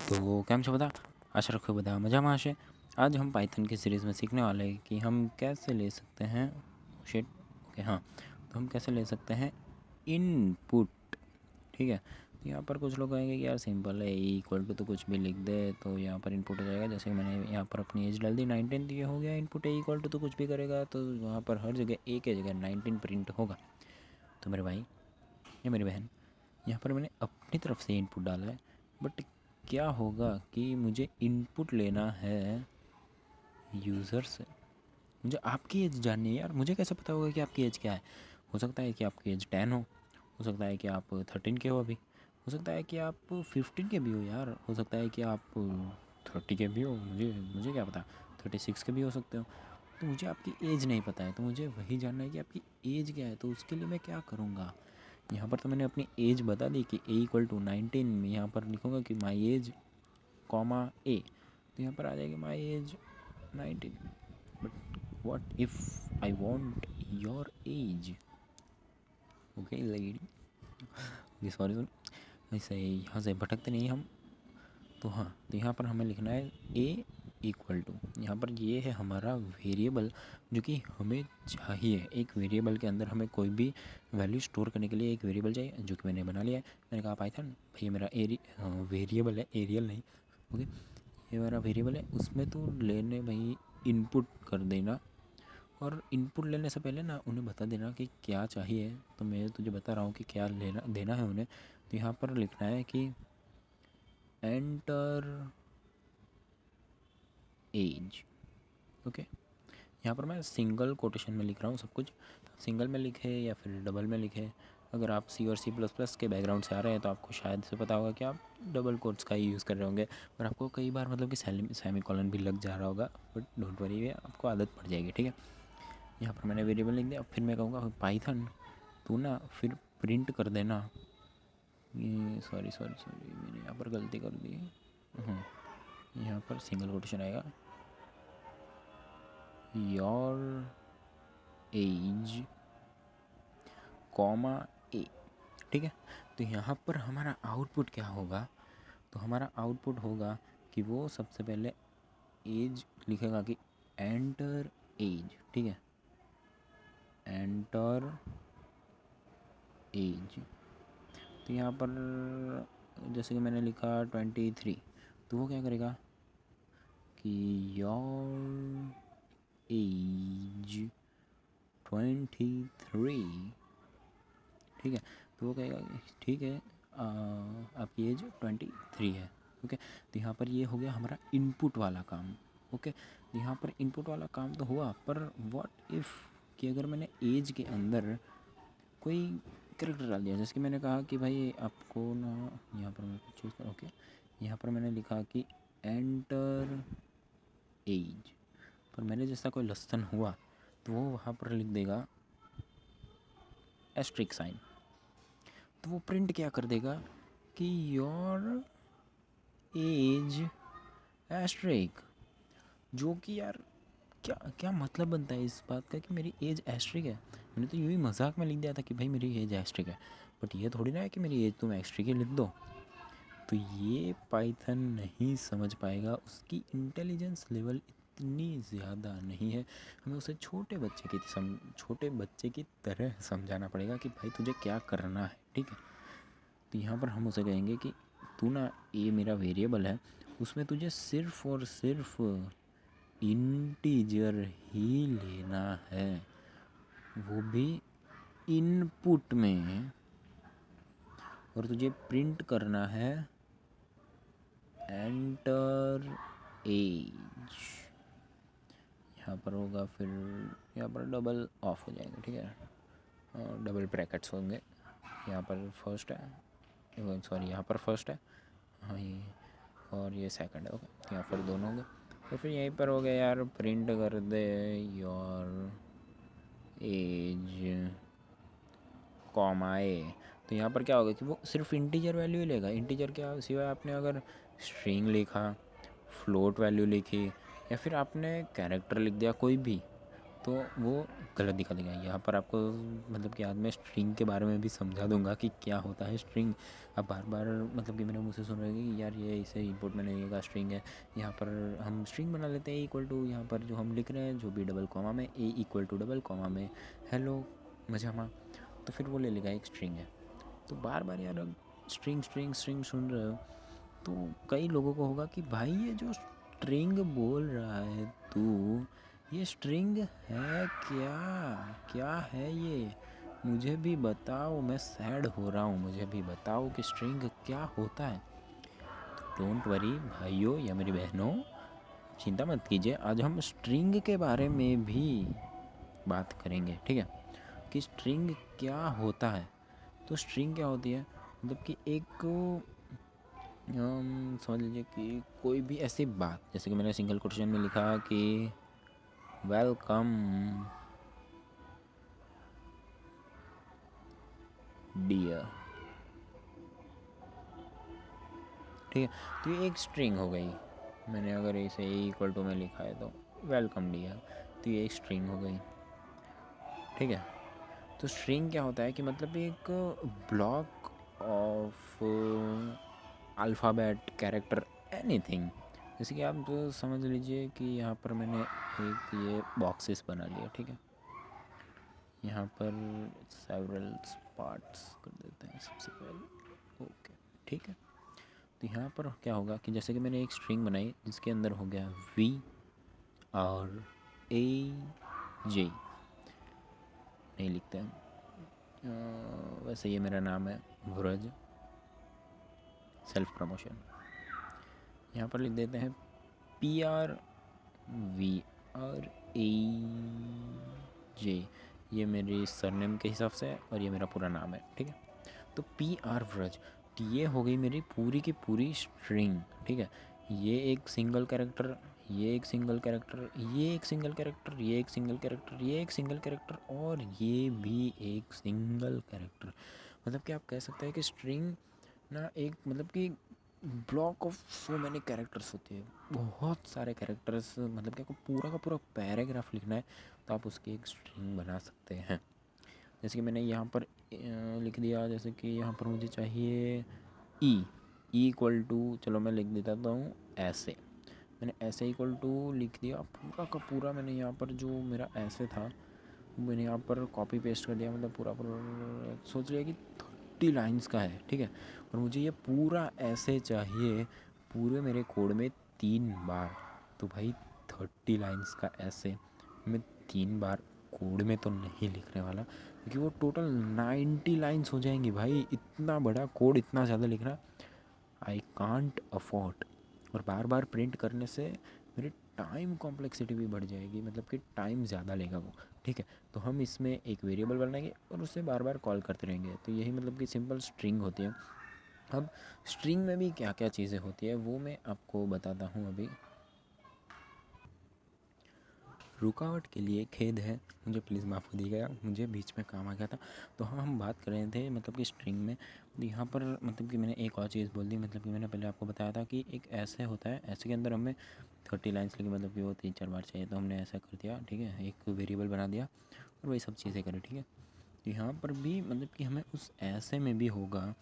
तो કેમ છો બધા? आशा रखो બધા मज़ाમાં हशे। आज हम पाइथन की सीरीज़ में सीखने वाले हैं कि हम कैसे ले सकते हैं शिट ओके हाँ, तो हम कैसे ले सकते हैं इनपुट। ठीक है, तो यहाँ पर कुछ लोग कहेंगे कि यार सिंपल है, ई इक्वल टू तो कुछ भी लिख दे तो यहाँ पर इनपुट हो जाएगा। जैसे मैंने यहाँ पर अपनी एज डाल दी 19, तो ये हो गया इनपुट। ए इक्वल टू तो कुछ भी करेगा तो वहाँ पर हर जगह एक ही जगह 19 प्रिंट होगा। तो मेरे भाई या मेरी बहन, यहाँ पर मैंने अपनी तरफ से इनपुट डाला है, बट क्या होगा कि मुझे इनपुट लेना है यूज़र से। मुझे आपकी एज जाननी है यार। मुझे कैसे पता होगा कि आपकी एज क्या है? हो सकता है कि आपकी एज 10 हो सकता है कि आप 13 के हो अभी, हो सकता है कि आप 15 के भी हो यार, हो सकता है कि आप 30 के भी हो, मुझे क्या पता, 36 के भी हो सकते हो। तो मुझे आपकी एज नहीं पता है, तो मुझे वही जानना है कि आपकी एज क्या है। तो उसके लिए मैं क्या करूँगा? यहाँ पर तो मैंने अपनी एज बता दी कि ए इक्वल टू 19 में यहाँ पर लिखूँगा कि माई एज कॉमा ए, तो यहाँ पर आ जाएगी my age 19। But what if I want your age? Okay lady, okay sorry ऐसे यहाँ से भटकते नहीं हम। तो हाँ, तो यहाँ पर हमें लिखना है ए इक्वल टू, यहाँ पर ये है हमारा वेरिएबल जो कि हमें चाहिए। एक वेरिएबल के अंदर हमें कोई भी वैल्यू स्टोर करने के लिए एक वेरिएबल चाहिए, जो कि मैंने बना लिया है। मैंने कहा पाइथन भाई ये मेरा वेरिएबल है, एरियल नहीं। ओके, ये मेरा वेरिएबल है, उसमें तो लेने भाई इनपुट कर देना। और इनपुट लेने से पहले ना उन्हें बता देना कि क्या चाहिए। तो मैं तुझे बता रहा हूँ कि क्या लेना देना है उन्हें। तो यहाँ पर लिखना है कि एंटर एज। ओके, यहाँ पर मैं सिंगल कोटेशन में लिख रहा हूँ सब कुछ। सिंगल में लिखे या फिर डबल में लिखे। अगर आप सी और सी प्लस प्लस के बैकग्राउंड से आ रहे हैं तो आपको शायद से पता होगा कि आप डबल कोट्स का ही यूज़ कर रहे होंगे, और आपको कई बार मतलब कि सेमी कॉलन भी लग जा रहा होगा। बट डोंट वरी, है आपको आदत पड़ जाएगी। ठीक है, यहाँ पर मैंने वेरिएबल लिख दिया। फिर मैं कहूँगा पाइथन तू ना फिर प्रिंट कर देना। ये सॉरी मैंने यहाँ पर गलती कर दी। यहाँ पर सिंगल कोटेशन आएगा, योर एज कॉमा ए। ठीक है, तो यहाँ पर हमारा आउटपुट क्या होगा? तो हमारा आउटपुट होगा कि वो सबसे पहले एज लिखेगा कि एंटर एज। ठीक है, एंटर एज। तो यहाँ पर जैसे कि मैंने लिखा 23, तो वो क्या करेगा कि योर एज 23। ठीक है, तो वो कहेगा ठीक है आपकी एज 23 है। ओके, तो यहाँ पर ये हो गया हमारा इनपुट वाला काम। ओके, तो यहाँ पर इनपुट वाला काम तो हुआ, पर व्हाट इफ़ कि अगर मैंने एज के अंदर कोई कैरेक्टर डाल दिया। जैसे कि मैंने कहा कि भाई आपको ना, यहाँ पर मैं कुछ चीज़ कर, ओके यहाँ पर मैंने लिखा कि एंटर एज, पर मैंने जैसा कोई लसन हुआ तो वो वहाँ पर लिख देगा एस्ट्रिक साइन। तो वो प्रिंट क्या कर देगा कि योर एज एस्ट्रिक, जो कि यार क्या क्या मतलब बनता है इस बात का कि मेरी एज एस्ट्रिक है? मैंने तो यूँ ही मजाक में लिख दिया था कि भाई मेरी एज एस्ट्रिक है, बट ये थोड़ी ना है कि मेरी एज तुम एस्ट्रिक ही लिख दो। तो ये पाइथन नहीं समझ पाएगा, उसकी इंटेलिजेंस लेवल इतनी ज़्यादा नहीं है। हमें उसे छोटे बच्चे की तरह समझाना पड़ेगा कि भाई तुझे क्या करना है। ठीक है, तो यहाँ पर हम उसे कहेंगे कि तू ना, ये मेरा वेरिएबल है, उसमें तुझे सिर्फ़ और सिर्फ इंटीजर ही लेना है, वो भी इनपुट में, और तुझे प्रिंट करना है एंटर एज। यहाँ पर होगा, फिर यहाँ पर डबल ऑफ हो जाएगा। ठीक है, और डबल ब्रैकेट्स होंगे। यहाँ पर फर्स्ट है, सॉरी यहाँ पर फर्स्ट है, हाँ ये, और ये सेकंड है। ओके, तो यहाँ पर दोनों होंगे। तो फिर यहीं पर हो गया यार, प्रिंट कर दे योर एज कॉमा ए। तो यहाँ पर क्या होगा कि वो सिर्फ इंटीजर वैल्यू ही लेगा। इंटीजर क्या, सिवाय आपने अगर स्ट्रिंग लिखा, फ्लोट वैल्यू लिखी, या फिर आपने कैरेक्टर लिख दिया कोई भी, तो वो गलत दिखा देगा। यहाँ पर आपको मतलब कि आज मैं स्ट्रिंग के बारे में भी समझा दूंगा कि क्या होता है स्ट्रिंग। आप बार बार मतलब कि मेरे मुँह से सुन रहे हैं कि यार ये इसे इंपोर्ट में नहीं का स्ट्रिंग है। यहाँ पर हम स्ट्रिंग बना लेते हैं इक्वल टू, यहाँ पर जो हम लिख रहे हैं जो भी डबल कॉमा में ए इक्वल टू डबल कॉमा में हेलो मजामा, तो फिर वो ले लेगा एक स्ट्रिंग है। तो बार बार यार स्ट्रिंग स्ट्रिंग स्ट्रिंग सुन रहे हो तो कई लोगों को होगा कि भाई ये जो स्ट्रिंग बोल रहा है तू, ये स्ट्रिंग है क्या, क्या है ये, मुझे भी बताओ, मैं सैड हो रहा हूँ, मुझे भी बताओ कि स्ट्रिंग क्या होता है। तो डोंट वरी भाइयों या मेरी बहनों, चिंता मत कीजिए, आज हम स्ट्रिंग के बारे में भी बात करेंगे, ठीक है, कि स्ट्रिंग क्या होता है। तो स्ट्रिंग क्या होती है, मतलब कि एक समझ लीजिए कि कोई भी ऐसी बात, जैसे कि मैंने सिंगल क्वेश्चन में लिखा कि वेलकम डियर, ठीक है, तो ये एक स्ट्रिंग हो गई। मैंने अगर इसे इक्वल टू में लिखा है तो वेलकम डियर, तो ये एक स्ट्रिंग हो गई, ठीक है। तो स्ट्रिंग क्या होता है कि मतलब एक block of alphabet character anything. जैसे कि आप समझ लीजिए कि यहाँ पर मैंने एक ये बॉक्सेस बना लिया, ठीक है, यहाँ पर सेवरल पार्ट्स कर देते हैं सबसे पहले, ओके, ठीक है। तो यहाँ पर क्या होगा कि जैसे कि मैंने एक स्ट्रिंग बनाई जिसके अंदर हो गया वी और ए जे, नहीं लिखते हैं, वैसे ये मेरा नाम है व्रज, सेल्फ प्रमोशन। यहाँ पर लिख देते हैं P R we R A जे, ये मेरी सरनेम के हिसाब से है और ये मेरा पूरा नाम है, ठीक है। तो पी आर व्रज, तो ये हो गई मेरी पूरी की पूरी स्ट्रिंग, ठीक है। ये एक सिंगल कैरेक्टर, ये एक सिंगल कैरेक्टर, ये एक सिंगल कैरेक्टर, ये एक सिंगल कैरेक्टर, ये एक सिंगल कैरेक्टर और ये भी एक सिंगल कैरेक्टर। मतलब कि आप कह सकते हैं कि स्ट्रिंग ना एक मतलब कि block of so many characters होती है, बहुत सारे कैरेक्टर्स, मतलब कि आपको पूरा का पूरा पैराग्राफ लिखना है तो आप उसकी एक स्ट्रिंग बना सकते हैं। जैसे कि मैंने यहाँ पर लिख दिया, जैसे कि यहाँ पर मुझे चाहिए ई इक्वल टू, चलो मैं लिख देता हूँ ऐसे, मैंने ऐसे इक्वल टू लिख दिया पूरा का पूरा। मैंने यहाँ पर जो मेरा ऐसे था मैंने यहाँ पर कॉपी पेस्ट कर दिया, मतलब पूरा पूरा सोच लिया कि 30 लाइन्स का है, ठीक है। और मुझे ये पूरा ऐसे चाहिए पूरे मेरे कोड में 3 बार, तो भाई 30 लाइन्स का ऐसे मैं 3 बार कोड में तो नहीं लिखने वाला, क्योंकि वो टोटल 90 लाइन्स हो जाएंगी भाई। इतना बड़ा कोड इतना ज़्यादा लिखना आई कांट अफोर्ड, और बार बार प्रिंट करने से मेरी टाइम कॉम्प्लेक्सिटी भी बढ़ जाएगी, मतलब कि टाइम ज़्यादा लेगा वो, ठीक है। तो हम इसमें एक वेरिएबल बनाएंगे और उससे बार बार कॉल करते रहेंगे, तो यही मतलब कि सिंपल स्ट्रिंग होती है। अब स्ट्रिंग में भी क्या क्या चीज़ें होती है वो मैं आपको बताता हूँ अभी। रुकावट के लिए खेद है, मुझे प्लीज़ माफ़ कर दीजिएगा, मुझे बीच में काम आ गया था। तो हाँ, हम बात कर रहे थे मतलब कि स्ट्रिंग में, तो यहाँ पर मतलब कि मैंने एक और चीज़ बोल दी, मतलब कि मैंने पहले आपको बताया था कि एक ऐसे होता है, ऐसे के अंदर हमें 30 लाइन्स लिखी, मतलब कि वो 3-4 बार चाहिए, तो हमने ऐसा कर दिया, ठीक है, एक वेरिएबल बना दिया और वही सब चीज़ें करें, ठीक है। तो यहाँ पर भी मतलब कि हमें उस ऐसे में भी होगा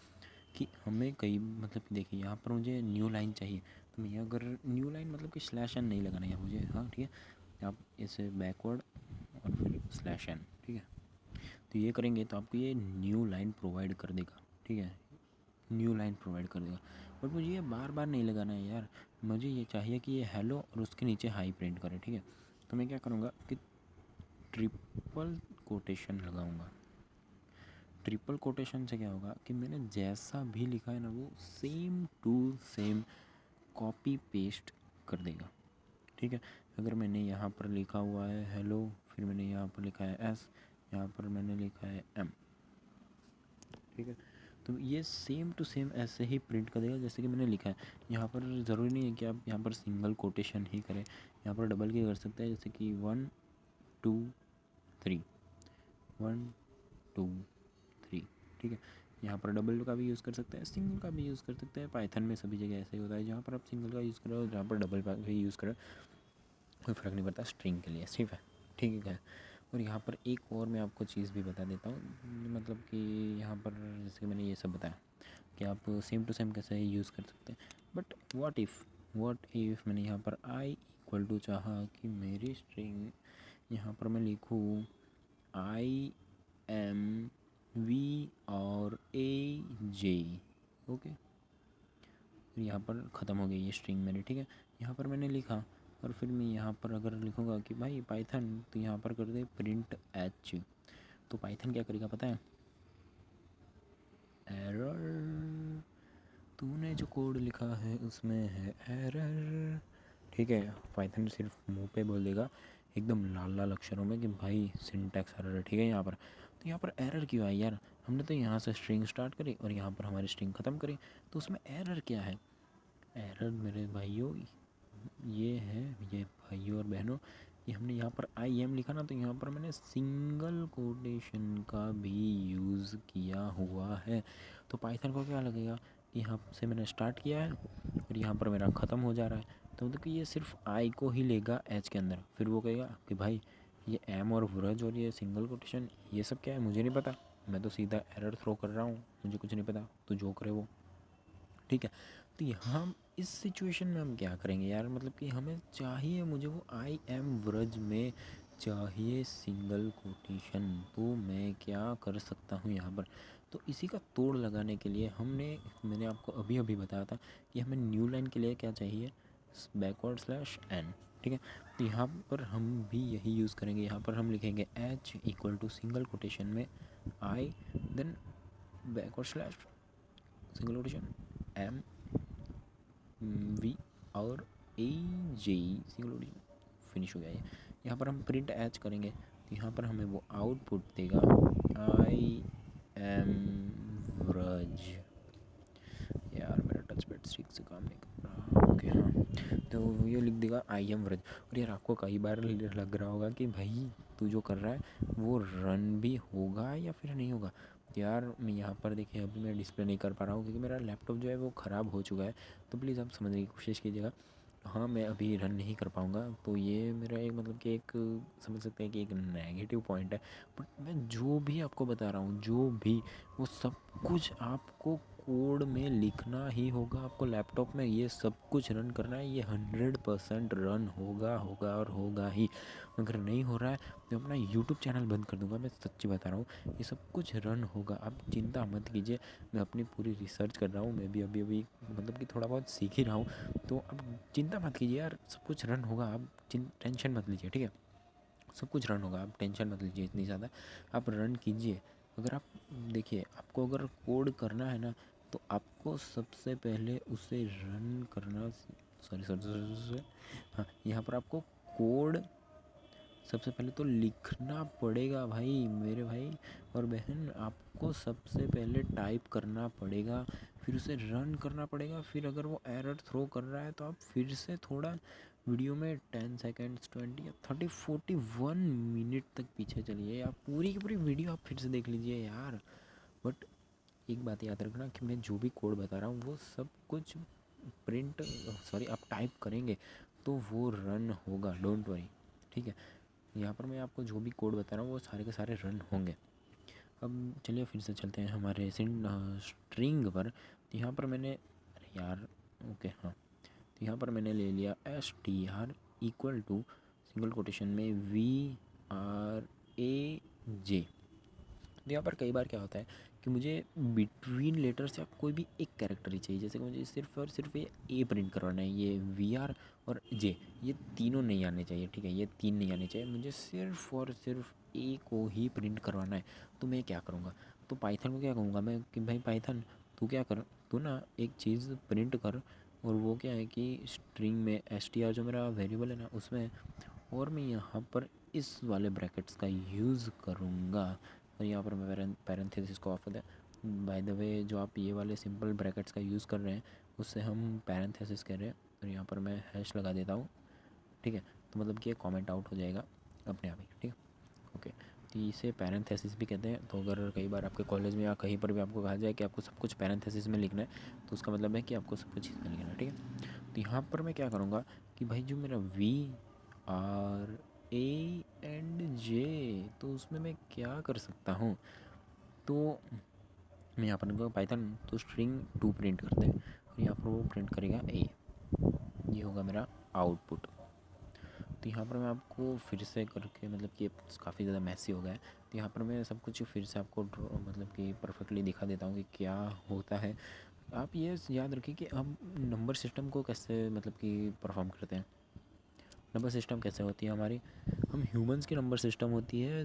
कि हमें कई मतलब कि देखिए यहाँ पर मुझे न्यू लाइन चाहिए, तो मैं अगर न्यू लाइन मतलब कि स्लैश एन नहीं लगाना है मुझे, हाँ ठीक है, आप इसे बैकवर्ड और फिर स्लैश एन, ठीक है, तो ये करेंगे तो आपको ये न्यू लाइन प्रोवाइड कर देगा, ठीक है, न्यू लाइन प्रोवाइड कर देगा। बट मुझे ये बार बार नहीं लगाना है यार, मुझे ये चाहिए कि ये हेलो और उसके नीचे हाई प्रिंट करे, ठीक है। तो मैं क्या करूँगा कि ट्रिपल कोटेशन लगाऊंगा। ट्रिपल कोटेशन से क्या होगा कि मैंने जैसा भी लिखा है ना वो same to same copy paste कर देगा, ठीक है। अगर मैंने यहाँ पर लिखा हुआ है हेलो, फिर मैंने यहाँ पर लिखा है एस, यहाँ पर मैंने लिखा है एम, ठीक है, तो ये सेम टू सेम ऐसे ही प्रिंट कर देगा जैसे कि मैंने लिखा है। यहाँ पर ज़रूरी नहीं है कि आप यहाँ पर सिंगल कोटेशन ही करें, यहाँ पर डबल की कर सकते हैं, जैसे कि 1 2 3 1 2 3, ठीक है। यहाँ पर डबल का भी यूज़ कर सकते हैं, सिंगल का भी यूज़ कर सकते हैं। पाइथन में सभी जगह ऐसे ही होता है, जहाँ पर आप सिंगल का यूज़ करो, जहाँ पर डबल का भी यूज़ करो, कोई फ़र्क नहीं पड़ता स्ट्रिंग के लिए, ठीक है। ठीक है। और यहाँ पर एक और मैं आपको चीज़ भी बता देता हूँ, मतलब कि यहाँ पर जैसे कि मैंने ये सब बताया कि आप सेम टू सेम कैसे यूज़ कर सकते हैं। बट व्हाट इफ़ मैंने यहाँ पर आई इक्वल टू चाहा कि मेरी स्ट्रिंग यहाँ पर मैं लिखूँ आई एम वी और ए जे। ओके, यहाँ पर ख़त्म हो गई ये स्ट्रिंग मेरी, ठीक है। यहाँ पर मैंने लिखा और फिर मैं यहाँ पर अगर लिखूँगा कि भाई पाइथन, तो यहाँ पर कर दे प्रिंट एच, तो पाइथन क्या करेगा पता है? एरर, तूने जो कोड लिखा है उसमें है एरर, ठीक है। पाइथन सिर्फ मुंह पे बोल देगा एकदम लाल लाल अक्षरों में कि भाई सिंटैक्स एरर है, ठीक है। यहाँ पर तो यहाँ पर एरर क्यों आई यार? हमने तो यहाँ से स्ट्रिंग स्टार्ट करी और यहाँ पर हमारी स्ट्रिंग ख़त्म करी, तो उसमें एरर क्या है? एरर मेरे भाइयों ये है, ये भाइयों और बहनों, ये हमने यहाँ पर आई एम लिखा ना, तो यहाँ पर मैंने सिंगल कोटेशन का भी यूज़ किया हुआ है। तो पाइथन को क्या लगेगा कि यहाँ से मैंने स्टार्ट किया है और यहाँ पर मेरा ख़त्म हो जा रहा है, तो मतलब कि ये सिर्फ आई को ही लेगा एच के अंदर। फिर वो कहेगा कि भाई ये एम और व्रज और ये सिंगल कोटेशन ये सब क्या है मुझे नहीं पता, मैं तो सीधा एरर थ्रो कर रहा हूँ, मुझे कुछ नहीं पता, तो जो करे वो, ठीक है। तो यहाँ इस सिचुएशन में हम क्या करेंगे यार, मतलब कि हमें चाहिए, मुझे वो आई एम व्रज में चाहिए सिंगल कोटेशन, तो मैं क्या कर सकता हूँ यहाँ पर? तो इसी का तोड़ लगाने के लिए मैंने आपको अभी अभी बताया था कि हमें न्यू लाइन के लिए क्या चाहिए, बैकवर्ड स्लैश एन, ठीक है। तो यहाँ पर हम भी यही यूज़ करेंगे। यहाँ पर हम लिखेंगे H equal to single quotation में I, then backward slash single quotation M V और A J single quotation, finish हो गया ये। यहाँ पर हम प्रिंट एच करेंगे तो यहाँ पर हमें वो आउटपुट देगा आई एम व्रज। यार मेरा टच पैड ठीक से काम नहीं कर रहा, ओके हाँ, तो ये लिख देगा आई एम व्रज। और यार आपको कई बार लग रहा होगा कि भाई तू जो कर रहा है वो रन भी होगा या फिर नहीं होगा। यार मैं यहाँ पर देखिए अभी मैं डिस्प्ले नहीं कर पा रहा हूँ क्योंकि मेरा लैपटॉप जो है वो ख़राब हो चुका है, तो प्लीज़ आप समझने की कोशिश कीजिएगा। हाँ मैं अभी रन नहीं कर पाऊँगा, तो ये मेरा एक मतलब कि एक समझ सकते हैं कि एक नेगेटिव पॉइंट है। बट मैं जो भी आपको बता रहा हूँ, जो भी, वो सब कुछ आपको कोड में लिखना ही होगा। आपको लैपटॉप में ये सब कुछ रन करना है, ये 100% रन होगा और होगा ही। अगर नहीं हो रहा है मैं अपना यूट्यूब चैनल बंद कर दूंगा, मैं सच्ची बता रहा हूँ, ये सब कुछ रन होगा, आप चिंता मत कीजिए। मैं अपनी पूरी रिसर्च कर रहा हूँ, मैं भी अभी मतलब कि थोड़ा बहुत सीख ही रहा हूँ, तो अब चिंता मत कीजिए यार, सब कुछ रन होगा, आप टेंशन मत लीजिए, ठीक है। सब कुछ रन होगा, आप टेंशन मत लीजिए इतनी ज़्यादा, आप रन कीजिए। अगर आप देखिए, आपको अगर कोड करना है ना, तो आपको सबसे पहले उसे रन करना, सॉरी, हाँ यहाँ पर आपको कोड सबसे पहले तो लिखना पड़ेगा भाई, मेरे भाई और बहन, आपको सबसे पहले टाइप करना पड़ेगा, फिर उसे रन करना पड़ेगा। फिर अगर वो एरर थ्रो कर रहा है तो आप फिर से थोड़ा वीडियो में 10 सेकेंड्स 20 या 30 41 मिनट तक पीछे चलिए, आप पूरी की पूरी वीडियो आप फिर से देख लीजिए यार। बट एक बात याद रखना कि मैं जो भी कोड बता रहा हूँ वो सब कुछ आप टाइप करेंगे तो वो रन होगा, डोंट वरी, ठीक है। यहाँ पर मैं आपको जो भी कोड बता रहा हूँ वो सारे के सारे रन होंगे। अब चलिए फिर से चलते हैं हमारे स्ट्रिंग पर। तो यहाँ पर मैंने, अरे यार, ओके हाँ, तो यहाँ पर मैंने ले लिया S T R equal to single quotation में वी आर ए जे। तो यहाँ पर कई बार क्या होता है कि मुझे बिटवीन लेटर से कोई भी एक कैरेक्टर ही चाहिए, जैसे कि मुझे सिर्फ और सिर्फ ये ए प्रिंट करवाना है, ये वी आर और जे, ये तीनों नहीं आने चाहिए, ठीक है, ये तीन नहीं आने चाहिए, मुझे सिर्फ और सिर्फ ए को ही प्रिंट करवाना है। तो मैं क्या करूँगा, तो पाइथन को क्या कहूँगा मैं कि भाई पाइथन तू क्या कर, तू ना एक चीज़ प्रिंट कर, और वो क्या है कि स्ट्रिंग में एस टी आर जो मेरा वेरिएबल है ना उसमें, और मैं यहाँ पर इस वाले ब्रैकेट्स का यूज़ करूँगा, और यहाँ पर मैं पैरेंथेसिस को ऑफ कर दें। बाय द वे जो आप ये वाले सिंपल ब्रैकेट्स का यूज़ कर रहे हैं उससे हम पैरेंथेसिस कह रहे हैं, और यहाँ पर मैं हैश लगा देता हूँ, ठीक है। तो मतलब कि ये कमेंट आउट हो जाएगा अपने आप ही, ठीक है, ओके। तो इसे पैरेंथेसिस भी कहते हैं। तो अगर कई बार आपके कॉलेज में या कहीं पर भी आपको कहा जाए कि आपको सब कुछ पैरेंथेसिस में लिखना है, तो उसका मतलब है कि आपको सब कुछ इसमें लिखना है, ठीक है। तो यहाँ पर मैं क्या करूँगा कि भाई जो मेरा वी आर ए एंड जे, तो उसमें मैं क्या कर सकता हूँ? तो मैं यहाँ पर पाइथन तो स्ट्रिंग 2 प्रिंट करते हैं और यहाँ पर वो प्रिंट करेगा ए। ये होगा मेरा आउटपुट। तो यहाँ पर मैं आपको फिर से करके, मतलब कि काफ़ी ज़्यादा मैसी हो गया है, तो यहाँ पर मैं सब कुछ फिर से आपको मतलब कि परफेक्टली दिखा देता हूँ कि क्या होता है। आप ये याद रखिए कि हम नंबर सिस्टम को कैसे मतलब कि परफॉर्म करते हैं। नंबर सिस्टम कैसे होती है हमारी? हम ह्यूमंस की नंबर सिस्टम होती है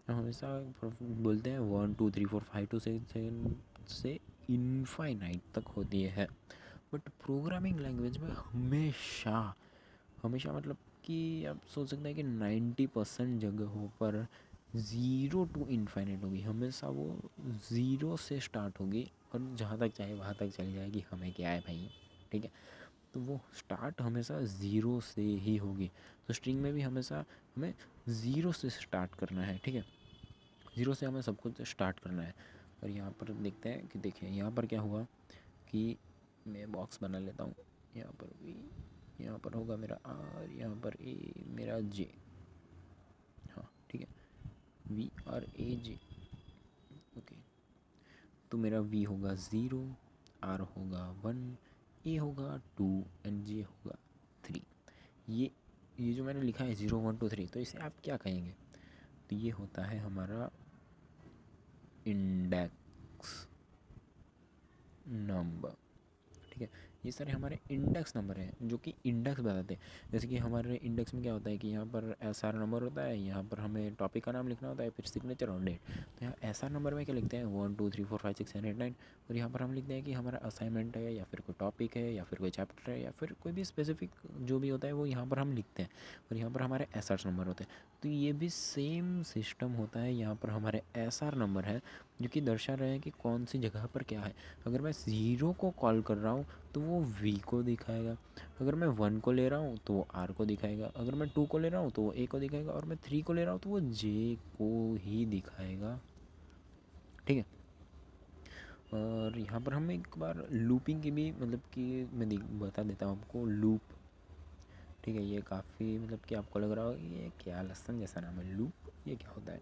हम हमेशा बोलते हैं 1 2 3 4 5 to 6 से इनफाइनाइट तक होती है। बट प्रोग्रामिंग लैंग्वेज में हमेशा हमेशा मतलब कि आप सोच सकते हैं कि 90% जगहों पर 0 to इनफाइनाइट होगी। हमेशा वो 0 से स्टार्ट होगी और जहाँ तक चाहे वहाँ तक चली जाएगी। हमें क्या है भाई, ठीक है? तो वो स्टार्ट हमेशा 0 से ही होगी। तो स्ट्रिंग में भी हमेशा हमें 0 से स्टार्ट करना है, ठीक है? 0 से हमें सब कुछ स्टार्ट करना है। और यहाँ पर देखते हैं कि देखिए यहाँ पर क्या हुआ कि मैं बॉक्स बना लेता हूँ। यहाँ पर वी, यहाँ पर होगा मेरा आर, यहाँ पर ए, मेरा जे। हाँ ठीक है, V R A J. Okay, तो मेरा वी होगा 0, आर होगा 1, ए होगा 2 एंड जे होगा 3। ये जो मैंने लिखा है 0 1 2 3, तो इसे आप क्या कहेंगे? तो ये होता है हमारा इंडेक्स नंबर, ठीक है? ये सारे हमारे इंडेक्स नंबर हैं जो कि इंडेक्स बताते हैं। जैसे कि हमारे इंडेक्स में क्या होता है कि यहाँ पर एस आर नंबर होता है, यहाँ पर हमें टॉपिक का नाम लिखना होता है, फिर सिग्नेचर और डेट। तो यहाँ एस आर नंबर में क्या लिखते हैं 1 2 3 4 5 6 7 8 9। और यहाँ पर हम लिखते हैं कि हमारा असाइनमेंट है या फिर कोई टॉपिक है या फिर कोई चैप्टर है या फिर कोई भी स्पेसिफिक जो भी होता है वो यहाँ पर हम लिखते हैं। और यहाँ पर हमारे एस आर नंबर होते हैं। तो ये भी सेम सिस्टम होता है। यहाँ पर हमारे एस आर नंबर है जो कि दर्शा रहे हैं कि कौन सी जगह पर क्या है। अगर मैं 0 को कॉल कर रहा हूँ तो वो वी को दिखाएगा। अगर मैं 1 को ले रहा हूँ तो वो आर को दिखाएगा। अगर मैं 2 को ले रहा हूँ तो वो ए को दिखाएगा। और मैं 3 को ले रहा हूँ तो वो जे को ही दिखाएगा, ठीक है? और यहाँ पर हम एक बार लूपिंग की भी मतलब कि मैं बता देता हूँ आपको। लूप, ठीक है? ये काफ़ी मतलब कि आपको लग रहा होगा कि ये क्या लसन जैसा नाम है लूप, ये क्या होता है?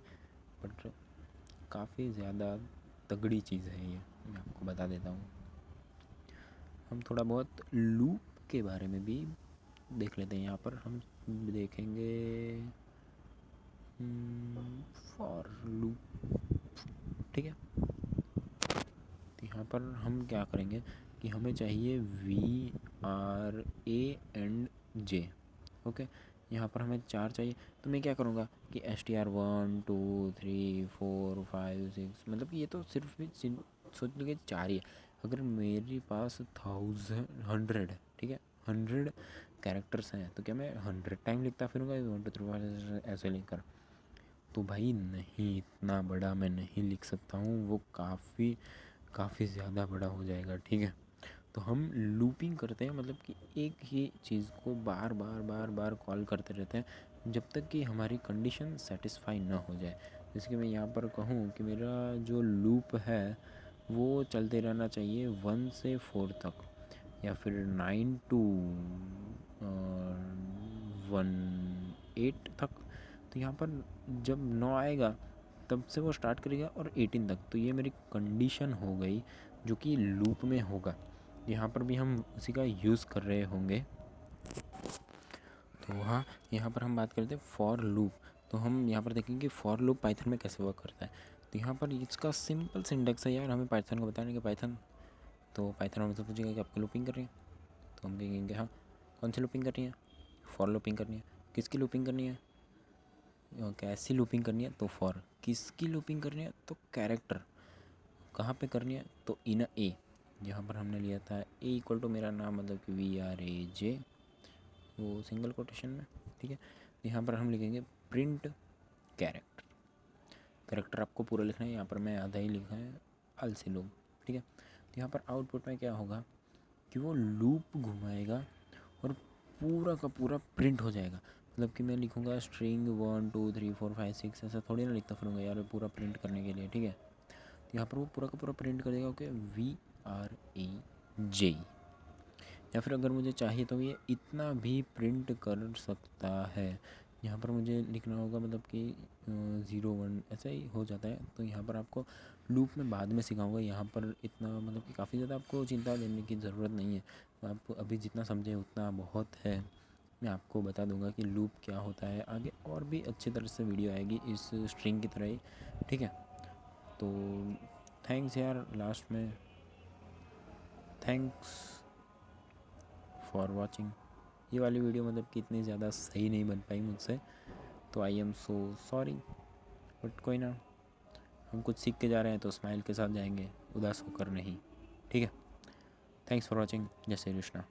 बट काफ़ी ज़्यादा तगड़ी चीज़ है ये, मैं आपको बता देता हूँ। हम थोड़ा बहुत लूप के बारे में भी देख लेते हैं। यहाँ पर हम देखेंगे फॉर लूप, ठीक है? तो यहाँ पर हम क्या करेंगे कि हमें चाहिए V R A and J. Okay, यहाँ पर हमें 4 चाहिए। तो मैं क्या करूँगा कि एस टी आर 1 2 3 4 5 6, मतलब कि ये तो सिर्फ भी सोच लीजिए 4 ही है। अगर मेरे पास 100 है, ठीक है, 100 कैरेक्टर्स हैं, तो क्या मैं 100 टाइम लिखता फिरूँगा 1 2 3 4 ऐसे लिखकर? तो भाई नहीं, इतना बड़ा मैं नहीं लिख सकता हूँ। वो काफ़ी ज़्यादा बड़ा हो जाएगा, ठीक है? तो हम लूपिंग करते हैं, मतलब कि एक ही चीज़ को बार बार कॉल करते रहते हैं जब तक कि हमारी कंडीशन सेटिस्फाई ना हो जाए। जैसे कि मैं यहाँ पर कहूँ कि मेरा जो लूप है वो चलते रहना चाहिए 1 से 4 तक, या फिर 9 to 8 तक। तो यहाँ पर जब 9 आएगा तब से वो स्टार्ट करेगा और 18 तक। तो ये मेरी कंडीशन हो गई जो कि लूप में होगा। यहाँ पर भी हम उसी का यूज़ कर रहे होंगे। तो हाँ, यहाँ पर हम बात करते हैं फॉर लूप। तो हम यहाँ पर देखेंगे फॉर लूप पाइथन में कैसे वर्क करता है। तो यहाँ पर इसका सिंपल सिंटेक्स है यार, हमें पाइथन को बताने के पाइथन। तो पाइथन हमसे पूछेगा कि आपको लूपिंग कर रही है, तो हम कहेंगे हाँ। कौन सी लूपिंग करनी है? फॉर लूपिंग करनी है। किसकी लूपिंग करनी है? कैसी लूपिंग करनी है? तो फॉर। किसकी लूपिंग करनी है? तो कैरेक्टर। कहाँ पे करनी है? तो इन ए। यहाँ पर हमने लिया था ए इक्वल टू मेरा नाम, मतलब कि वी आर ए जे, वो सिंगल कोटेशन में, ठीक है? यहाँ पर हम लिखेंगे प्रिंट कैरेक्टर। कैरेक्टर आपको पूरा लिखना है, यहाँ पर मैं आधा ही लिखा है आलसी लोग, ठीक है? तो यहाँ पर आउटपुट में क्या होगा कि वो लूप घुमाएगा और पूरा का पूरा प्रिंट हो जाएगा। मतलब कि मैं लिखूँगा स्ट्रिंग 1 2 3 4 5 6, ऐसा थोड़ी ना लिखता फिरूँगा यार पूरा प्रिंट करने के लिए, ठीक है? तो यहाँ पर वो पूरा का पूरा प्रिंट कर देगा। ओके, वी आर ए जे। या फिर अगर मुझे चाहिए तो ये इतना भी प्रिंट कर सकता है। यहाँ पर मुझे लिखना होगा मतलब कि 0 1 ऐसा ही हो जाता है। तो यहाँ पर आपको लूप में बाद में सिखाऊंगा, यहाँ पर इतना मतलब कि काफ़ी ज़्यादा आपको चिंता लेने की ज़रूरत नहीं है। तो आप अभी जितना समझे उतना बहुत है। मैं आपको बता दूंगा कि लूप क्या होता है, आगे और भी अच्छी तरह से वीडियो आएगी इस स्ट्रिंग की तरह ही, ठीक है। तो थैंक्स यार, लास्ट में थैंक्स फॉर वॉचिंग। ये वाली वीडियो मतलब कि इतनी ज़्यादा सही नहीं बन पाई मुझसे, तो I am so sorry, but कोई ना, हम कुछ सीख के जा रहे हैं तो स्माइल के साथ जाएंगे, उदास होकर नहीं, ठीक है। Thanks for watching. जय श्री कृष्णा।